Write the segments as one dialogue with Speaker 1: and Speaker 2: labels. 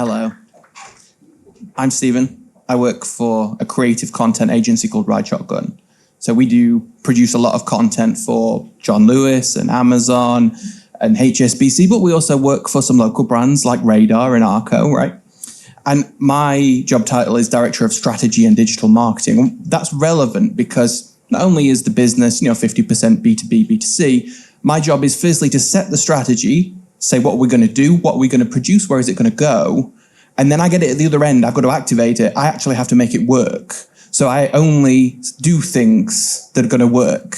Speaker 1: Hello. I'm Stephen. I work for a creative content agency called Ride Shotgun. So we do produce a lot of content for John Lewis and Amazon and HSBC, but we also work for some local brands like Radar and Arco, right? And my job title is Director of Strategy and Digital Marketing. That's relevant because not only is the business, 50% B2B, B2C, my job is firstly to set the strategy, say what we're going to do, what we're going to produce, where is it going to go? And then I get it at the other end, I've got to activate it. I actually have to make it work. So I only do things that are going to work.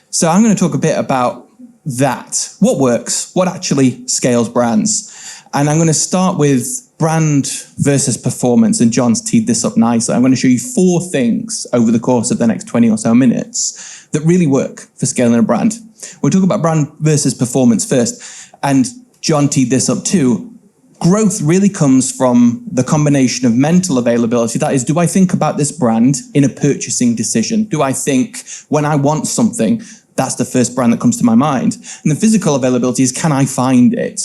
Speaker 1: So I'm going to talk a bit about that. What works? What actually scales brands? And I'm going to start with brand versus performance. And John's teed this up nicely. I'm going to show you 4 things over the course of the next 20 or so minutes that really work for scaling a brand. We'll talk about brand versus performance first. And John teed this up too. Growth really comes from the combination of mental availability. That is, do I think about this brand in a purchasing decision? Do I think when I want something, that's the first brand that comes to my mind? And the physical availability is, can I find it?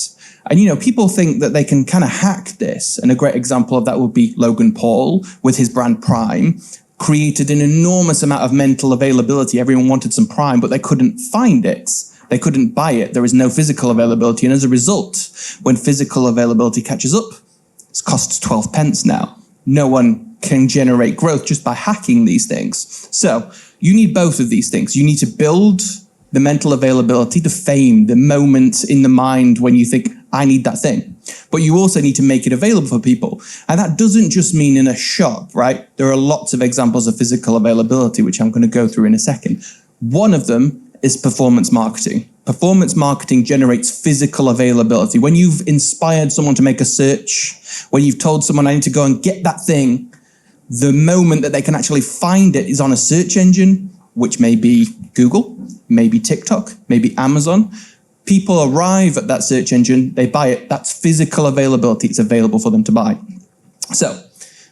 Speaker 1: And people think that they can kind of hack this. And a great example of that would be Logan Paul with his brand Prime, created an enormous amount of mental availability. Everyone wanted some Prime, but they couldn't find it. They couldn't buy it. There was no physical availability. And as a result, when physical availability catches up, it costs 12 pence now. No one can generate growth just by hacking these things. So you need both of these things. You need to build the mental availability, the fame, the moment in the mind when you think, I need that thing. But you also need to make it available for people. And that doesn't just mean in a shop, right? There are lots of examples of physical availability, which I'm going to go through in a second. One of them is performance marketing. Performance marketing generates physical availability. When you've inspired someone to make a search, when you've told someone I need to go and get that thing, the moment that they can actually find it is on a search engine, which may be Google, maybe TikTok, maybe Amazon. People arrive at that search engine, they buy it. That's physical availability. It's available for them to buy. So,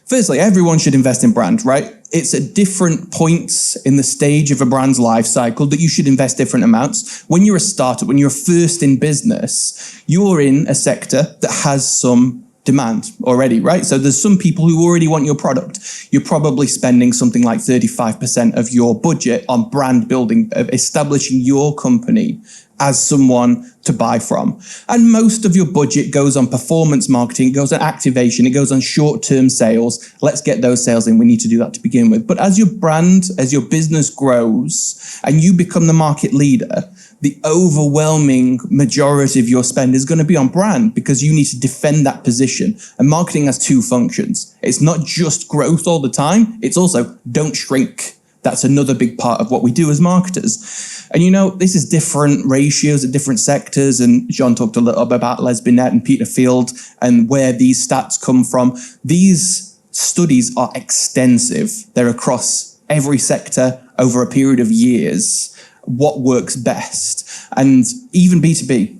Speaker 1: firstly, everyone should invest in brand, right? It's at different points in the stage of a brand's life cycle that you should invest different amounts. When you're a startup, when you're first in business, you're in a sector that has some demand already, right? So there's some people who already want your product. You're probably spending something like 35% of your budget on brand building, of establishing your company as someone to buy from. And most of your budget goes on performance marketing, it goes on activation, it goes on short-term sales. Let's get those sales in. We need to do that to begin with. But as your brand, as your business grows and you become the market leader, the overwhelming majority of your spend is going to be on brand because you need to defend that position. And marketing has 2 functions. It's not just growth all the time. It's also don't shrink. That's another big part of what we do as marketers. And this is different ratios at different sectors. And John talked a little bit about Les Binet and Peter Field and where these stats come from. These studies are extensive. They're across every sector over a period of years. What works best? And even B2B,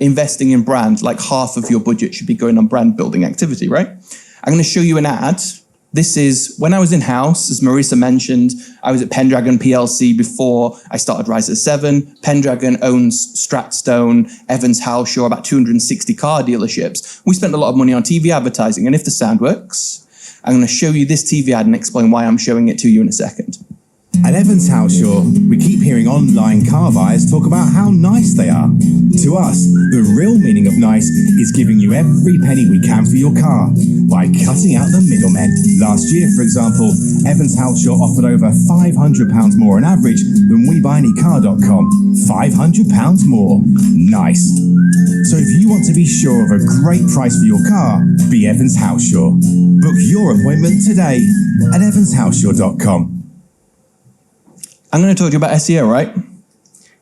Speaker 1: investing in brand, like half of your budget should be going on brand building activity, right? I'm going to show you an ad. This is when I was in-house, as Marissa mentioned, I was at Pendragon PLC before I started Rise at 7. Pendragon owns Stratstone, Evans Halshaw, about 260 car dealerships. We spent a lot of money on TV advertising, and if the sound works, I'm going to show you this TV ad and explain why I'm showing it to you in a second.
Speaker 2: At Evans Halshaw, we keep hearing online car buyers talk about how nice they are. To us, the real meaning of nice is giving you every penny we can for your car by cutting out the middlemen. Last year, for example, Evans Halshaw offered over £500 more on average than WeBuyAnyCar.com. £500 more. Nice. So if you want to be sure of a great price for your car, be Evans Halshaw. Book your appointment today at evanshalshaw.com.
Speaker 1: I'm going to talk to you about SEO, right?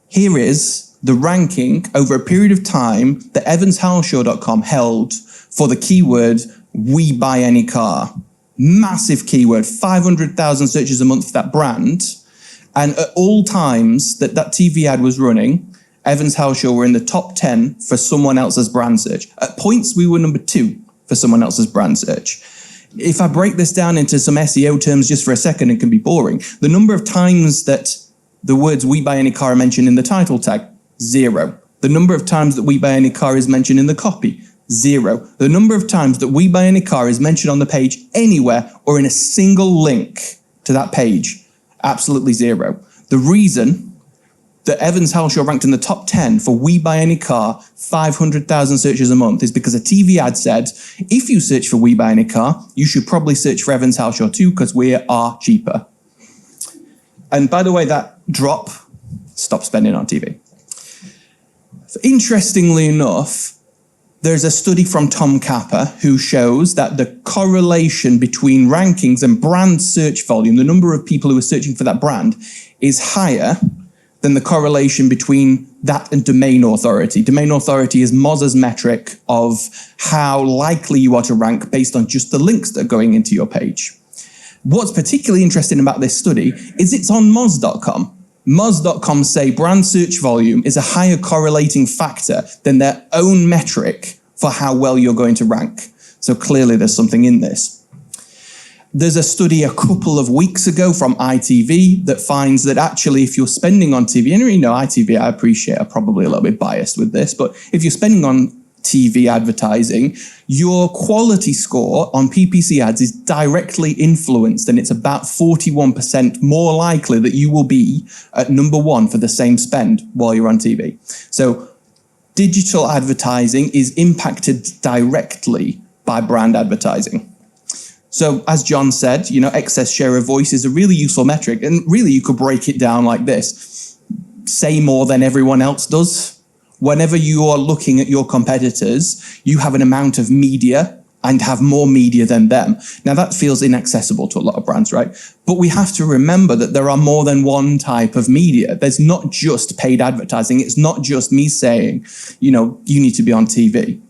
Speaker 1: Here is the ranking over a period of time that evanshalshaw.com held for the keyword, we buy any car. Massive keyword, 500,000 searches a month for that brand. And at all times that TV ad was running, Evans Halshaw were in the top 10 for someone else's brand search. At points, we were number 2 for someone else's brand search. If I break this down into some SEO terms just for a second, it can be boring. The number of times that the words we buy any car are mentioned in the title tag, 0. The number of times that we buy any car is mentioned in the copy, Zero. The number of times that We Buy Any Car is mentioned on the page anywhere or in a single link to that page, absolutely zero. The reason that Evans Halshaw ranked in the top 10 for We Buy Any Car, 500,000 searches a month, is because a TV ad said, if you search for We Buy Any Car, you should probably search for Evans Halshaw too, because we are cheaper. And by the way, that drop, stop spending on TV. Interestingly enough, there's a study from Tom Capper who shows that the correlation between rankings and brand search volume, the number of people who are searching for that brand, is higher than the correlation between that and domain authority. Domain authority is Moz's metric of how likely you are to rank based on just the links that are going into your page. What's particularly interesting about this study is it's on Moz.com. Moz.com say brand search volume is a higher correlating factor than their own metric for how well you're going to rank. So clearly there's something in this. There's a study a couple of weeks ago from ITV that finds that actually if you're spending on TV, and you know ITV, I appreciate, are probably a little bit biased with this, but if you're spending on TV advertising, your quality score on PPC ads is directly influenced, and it's about 41% more likely that you will be at number one for the same spend while you're on TV. So digital advertising is impacted directly by brand advertising. So as John said, you know, excess share of voice is a really useful metric, and really you could break it down like this. Say more than everyone else does. Whenever you are looking at your competitors, you have an amount of media and have more media than them. Now that feels inaccessible to a lot of brands, right? But we have to remember that there are more than one type of media. There's not just paid advertising. It's not just me saying, you know, you need to be on TV.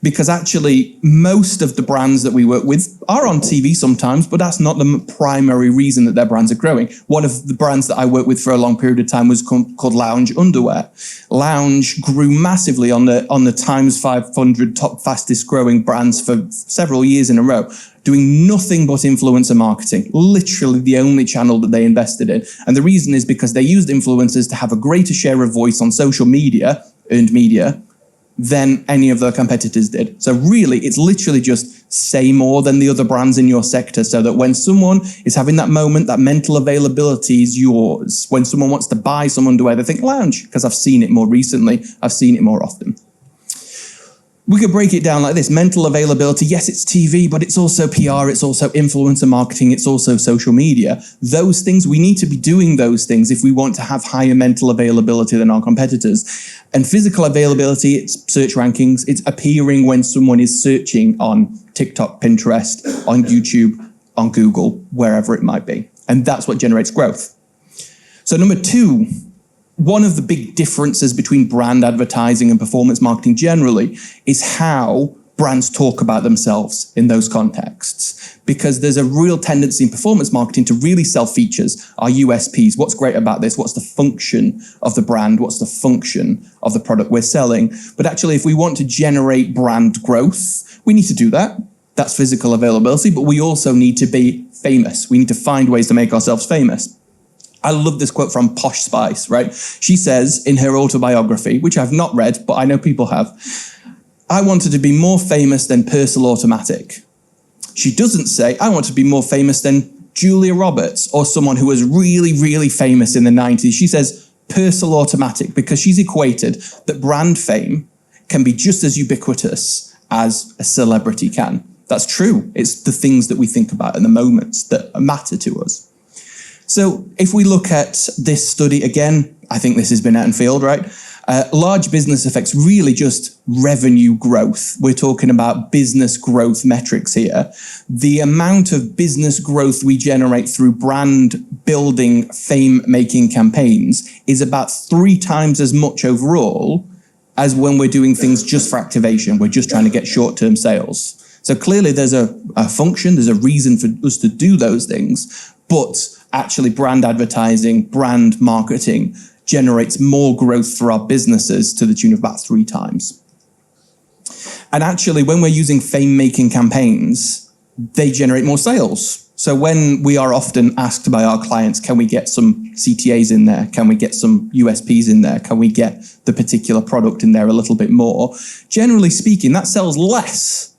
Speaker 1: Because actually, most of the brands that we work with are on TV sometimes, but that's not the primary reason that their brands are growing. One of the brands that I worked with for a long period of time was called Lounge Underwear. Lounge grew massively on the Times 500 top fastest growing brands for several years in a row, doing nothing but influencer marketing, literally the only channel that they invested in. And the reason is because they used influencers to have a greater share of voice on social media, earned media, than any of their competitors did. So really, it's literally just say more than the other brands in your sector, so that when someone is having that moment, that mental availability is yours. When someone wants to buy some underwear, they think Lounge, because I've seen it more recently, I've seen it more often. We could break it down like this. Mental availability, yes, it's TV, but it's also PR, it's also influencer marketing, it's also social media. Those things, we need to be doing those things if we want to have higher mental availability than our competitors. And physical availability, it's search rankings, it's appearing when someone is searching on TikTok, Pinterest, on YouTube, on Google, wherever it might be. And that's what generates growth. So number two, one of the big differences between brand advertising and performance marketing generally is how brands talk about themselves in those contexts. Because there's a real tendency in performance marketing to really sell features, our USPs. What's great about this? What's the function of the brand? What's the function of the product we're selling? But actually, if we want to generate brand growth, we need to do that. That's physical availability, but we also need to be famous. We need to find ways to make ourselves famous. I love this quote from Posh Spice, right? She says in her autobiography, which I've not read, but I know people have, I wanted to be more famous than Purcell Automatic. She doesn't say, I want to be more famous than Julia Roberts or someone who was really, really famous in the 90s. She says Purcell Automatic because she's equated that brand fame can be just as ubiquitous as a celebrity can. That's true. It's the things that we think about and the moments that matter to us. So if we look at this study again, I think this has been out in field, right? Large business affects really just revenue growth. We're talking about business growth metrics here. The amount of business growth we generate through brand building, fame-making campaigns is about 3 times as much overall as when we're doing things just for activation. We're just trying to get short-term sales. So clearly there's a function, there's a reason for us to do those things, but actually brand advertising, brand marketing generates more growth for our businesses to the tune of about 3 times. And actually, when we're using fame-making campaigns, they generate more sales. So when we are often asked by our clients, can we get some CTAs in there? Can we get some USPs in there? Can we get the particular product in there a little bit more? Generally speaking, that sells less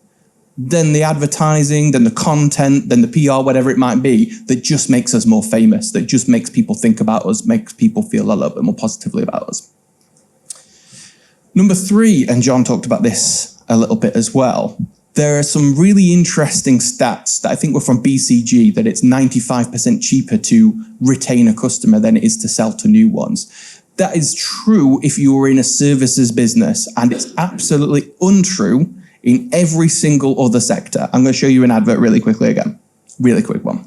Speaker 1: than the advertising, than the content, than the PR, whatever it might be, that just makes us more famous, that just makes people think about us, makes people feel a little bit more positively about us. Number 3, and John talked about this a little bit as well, there are some really interesting stats that I think were from BCG, that it's 95% cheaper to retain a customer than it is to sell to new ones. That is true if you were in a services business, and it's absolutely untrue in every single other sector. I'm going to show you an advert really quickly again. Really quick one.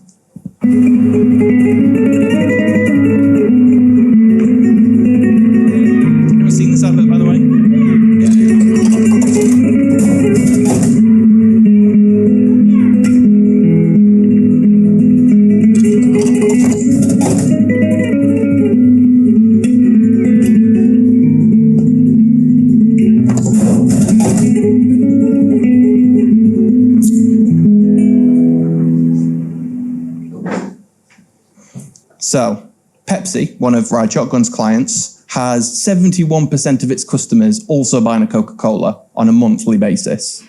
Speaker 1: Ever seen this advert, by the way? So, Pepsi, one of Ride Shotgun's clients, has 71% of its customers also buying a Coca-Cola on a monthly basis.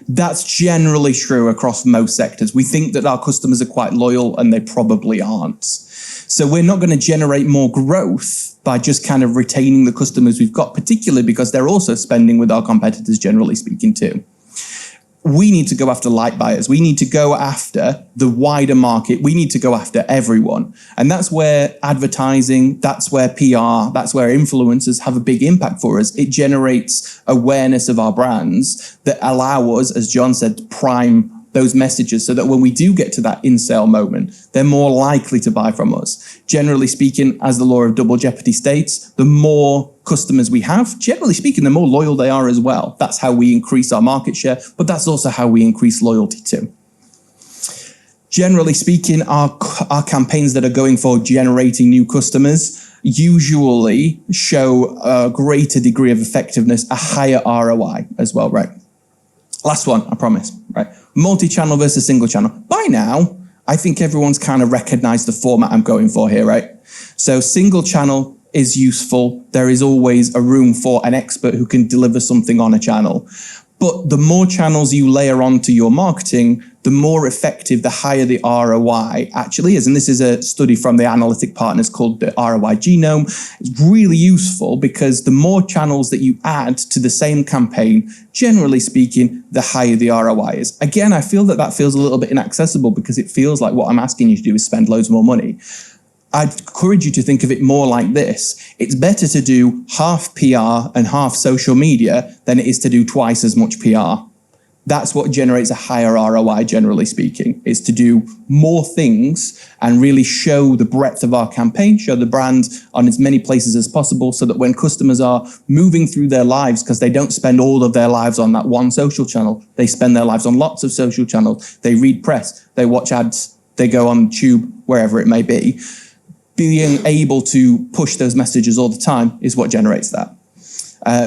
Speaker 1: That's generally true across most sectors. We think that our customers are quite loyal, and they probably aren't. So we're not going to generate more growth by just kind of retaining the customers we've got, particularly because they're also spending with our competitors, generally speaking, too. We need to go after light buyers. We need to go after the wider market. We need to go after everyone. And that's where advertising, that's where PR, that's where influencers have a big impact for us. It generates awareness of our brands that allow us, as John said, to prime those messages so that when we do get to that in-sale moment, they're more likely to buy from us. Generally speaking, as the law of double jeopardy states, the more customers we have, generally speaking, the more loyal they are as well. That's how we increase our market share, but that's also how we increase loyalty too. Generally speaking, our campaigns that are going for generating new customers usually show a greater degree of effectiveness, a higher ROI as well, right? Last one, I promise, right? Multi-channel versus single channel. By now, I think everyone's kind of recognized the format I'm going for here, right? So single channel is useful. There is always a room for an expert who can deliver something on a channel. But the more channels you layer onto your marketing, the more effective, the higher the ROI actually is. And this is a study from the analytic partners called the ROI Genome. It's really useful because the more channels that you add to the same campaign, generally speaking, the higher the ROI is. Again, I feel that feels a little bit inaccessible because it feels like what I'm asking you to do is spend loads more money. I'd encourage you to think of it more like this. It's better to do half PR and half social media than it is to do twice as much PR. That's what generates a higher ROI, generally speaking, is to do more things and really show the breadth of our campaign, show the brand on as many places as possible so that when customers are moving through their lives, because they don't spend all of their lives on that one social channel, they spend their lives on lots of social channels, they read press, they watch ads, they go on Tube, wherever it may be. Being able to push those messages all the time is what generates that.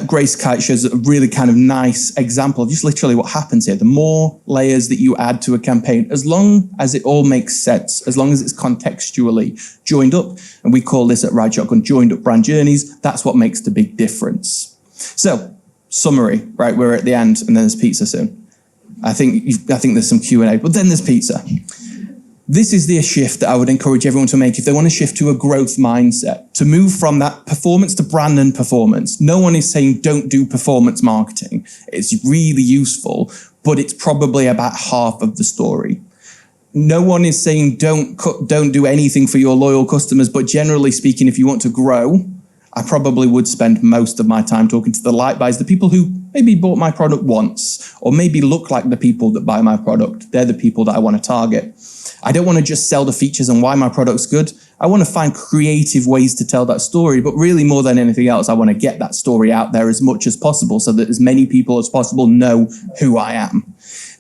Speaker 1: Grace Kite shows a really kind of nice example of just literally what happens here. The more layers that you add to a campaign, as long as it all makes sense, as long as it's contextually joined up, and we call this at Ride Shotgun joined up brand journeys, that's what makes the big difference. So, summary, right? We're at the end, and then there's pizza soon. I think there's some Q&A, but then there's pizza. This is the shift that I would encourage everyone to make if they want to shift to a growth mindset, to move from that performance to brand and performance. No one is saying don't do performance marketing. It's really useful, but it's probably about half of the story. No one is saying don't do anything for your loyal customers, but generally speaking, if you want to grow, I probably would spend most of my time talking to the light buys, the people who maybe bought my product once, or maybe look like the people that buy my product. They're the people that I want to target. I don't want to just sell the features and why my product's good. I want to find creative ways to tell that story, but really more than anything else, I want to get that story out there as much as possible so that as many people as possible know who I am.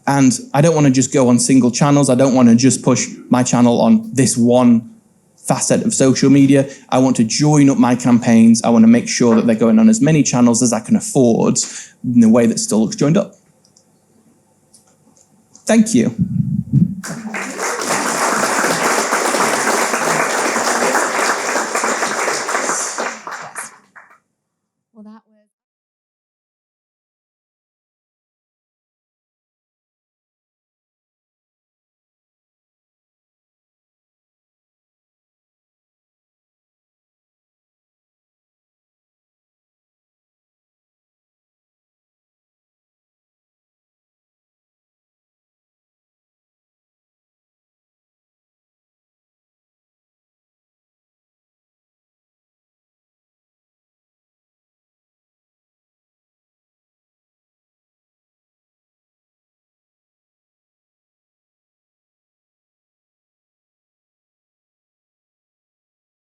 Speaker 1: And I don't want to just go on single channels. I don't want to just push my channel on this one facet of social media. I want to join up my campaigns. I want to make sure that they're going on as many channels as I can afford in a way that still looks joined up. Thank you.